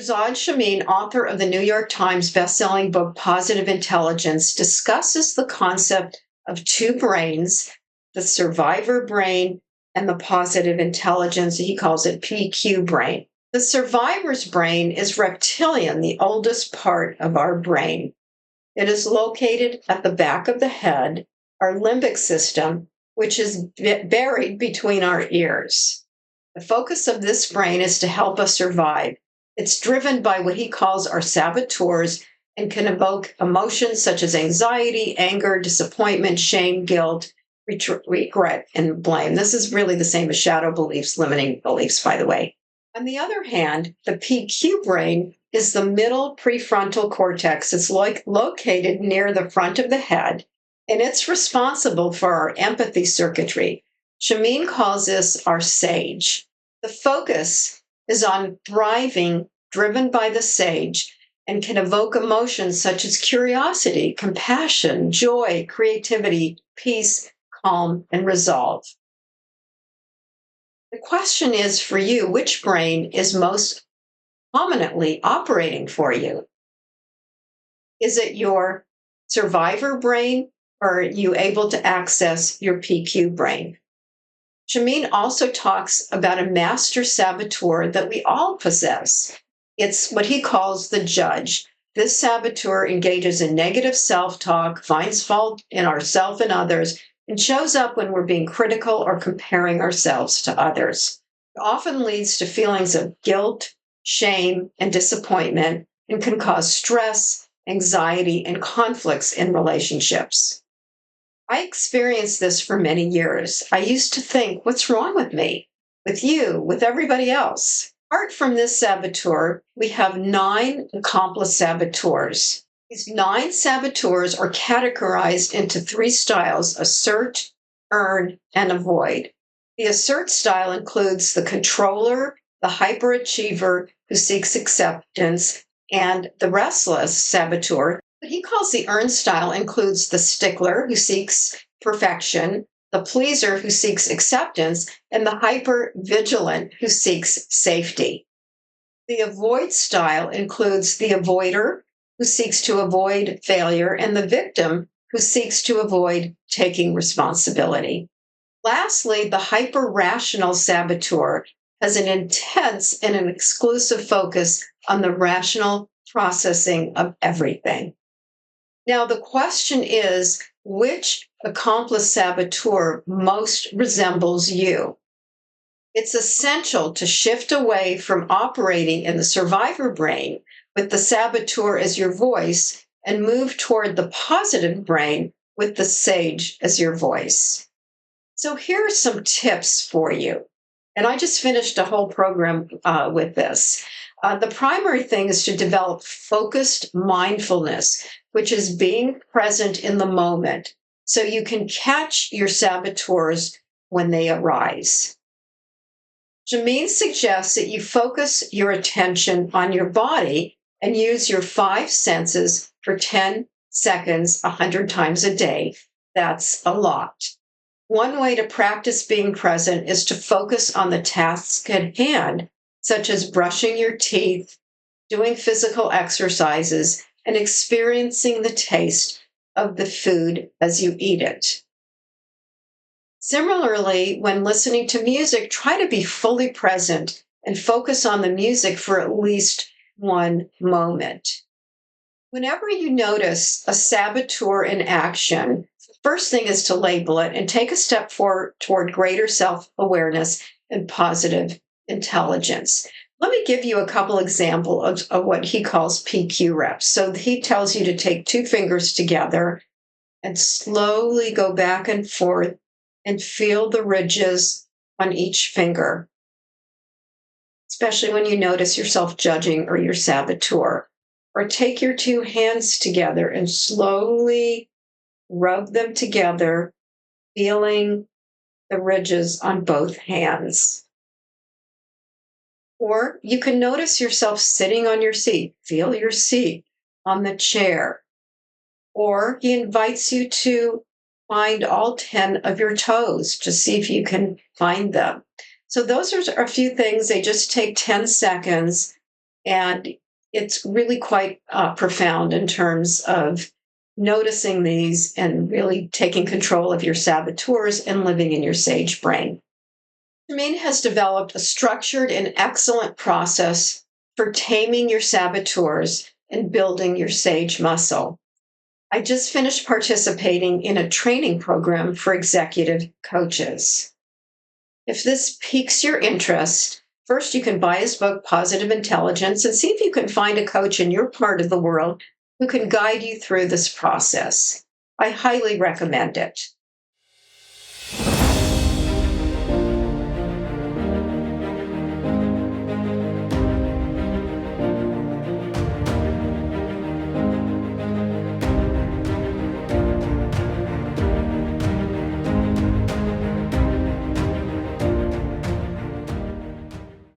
Shahzad Shamin, author of the New York Times bestselling book Positive Intelligence, discusses the concept of two brains, the survivor brain and the positive intelligence. He calls it PQ brain. The survivor's brain is reptilian, the oldest part of our brain. It is located at the back of the head, our limbic system, which is buried between our ears. The focus of this brain is to help us survive. It's driven by what he calls our saboteurs and can evoke emotions such as anxiety, anger, disappointment, shame, guilt, regret, and blame. This is really the same as shadow beliefs, limiting beliefs, by the way. On the other hand, the PQ brain is the middle prefrontal cortex. It's located near the front of the head, and it's responsible for our empathy circuitry. Shamin calls this our sage. The focus is on thriving, driven by the sage, and can evoke emotions such as curiosity, compassion, joy, creativity, peace, calm, and resolve. The question is for you, which brain is most prominently operating for you? Is it your survivor brain, or are you able to access your PQ brain? Shamin also talks about a master saboteur that we all possess. It's what he calls the judge. This saboteur engages in negative self-talk, finds fault in ourselves and others, and shows up when we're being critical or comparing ourselves to others. It often leads to feelings of guilt, shame, and disappointment, and can cause stress, anxiety, and conflicts in relationships. I experienced this for many years. I used to think, what's wrong with me, with you, with everybody else? Apart from this saboteur, we have 9 accomplice saboteurs. These 9 saboteurs are categorized into 3 styles: assert, earn, and avoid. The assert style includes the controller, the hyperachiever who seeks acceptance, and the restless saboteur. What he calls the earn style includes the stickler who seeks perfection, the pleaser who seeks acceptance, and the hyper-vigilant who seeks safety. The avoid style includes the avoider who seeks to avoid failure and the victim who seeks to avoid taking responsibility. Lastly, the hyper-rational saboteur has an intense and an exclusive focus on the rational processing of everything. Now, the question is, which accomplice saboteur most resembles you? It's essential to shift away from operating in the survivor brain with the saboteur as your voice and move toward the positive brain with the sage as your voice. So here are some tips for you. And I just finished a whole program with this. The primary thing is to develop focused mindfulness, which is being present in the moment, so you can catch your saboteurs when they arise. Shamin suggests that you focus your attention on your body and use your 5 senses for 10 seconds, 100 times a day. That's a lot. One way to practice being present is to focus on the tasks at hand, such as brushing your teeth, doing physical exercises, and experiencing the taste of the food as you eat it. Similarly, when listening to music, try to be fully present and focus on the music for at least 1 moment. Whenever you notice a saboteur in action, the first thing is to label it and take a step forward toward greater self-awareness and positive intelligence. Let me give you a couple examples of what he calls PQ reps. So he tells you to take 2 fingers together and slowly go back and forth and feel the ridges on each finger, especially when you notice yourself judging or your saboteur. Or take your 2 hands together and slowly rub them together, feeling the ridges on both hands. Or you can notice yourself sitting on your seat. Feel your seat on the chair. Or he invites you to find all 10 of your toes to see if you can find them. So those are a few things. They just take 10 seconds. And it's really quite profound in terms of noticing these and really taking control of your saboteurs and living in your sage brain. Jermaine has developed a structured and excellent process for taming your saboteurs and building your sage muscle. I just finished participating in a training program for executive coaches. If this piques your interest, first you can buy his book, Positive Intelligence, and see if you can find a coach in your part of the world who can guide you through this process. I highly recommend it.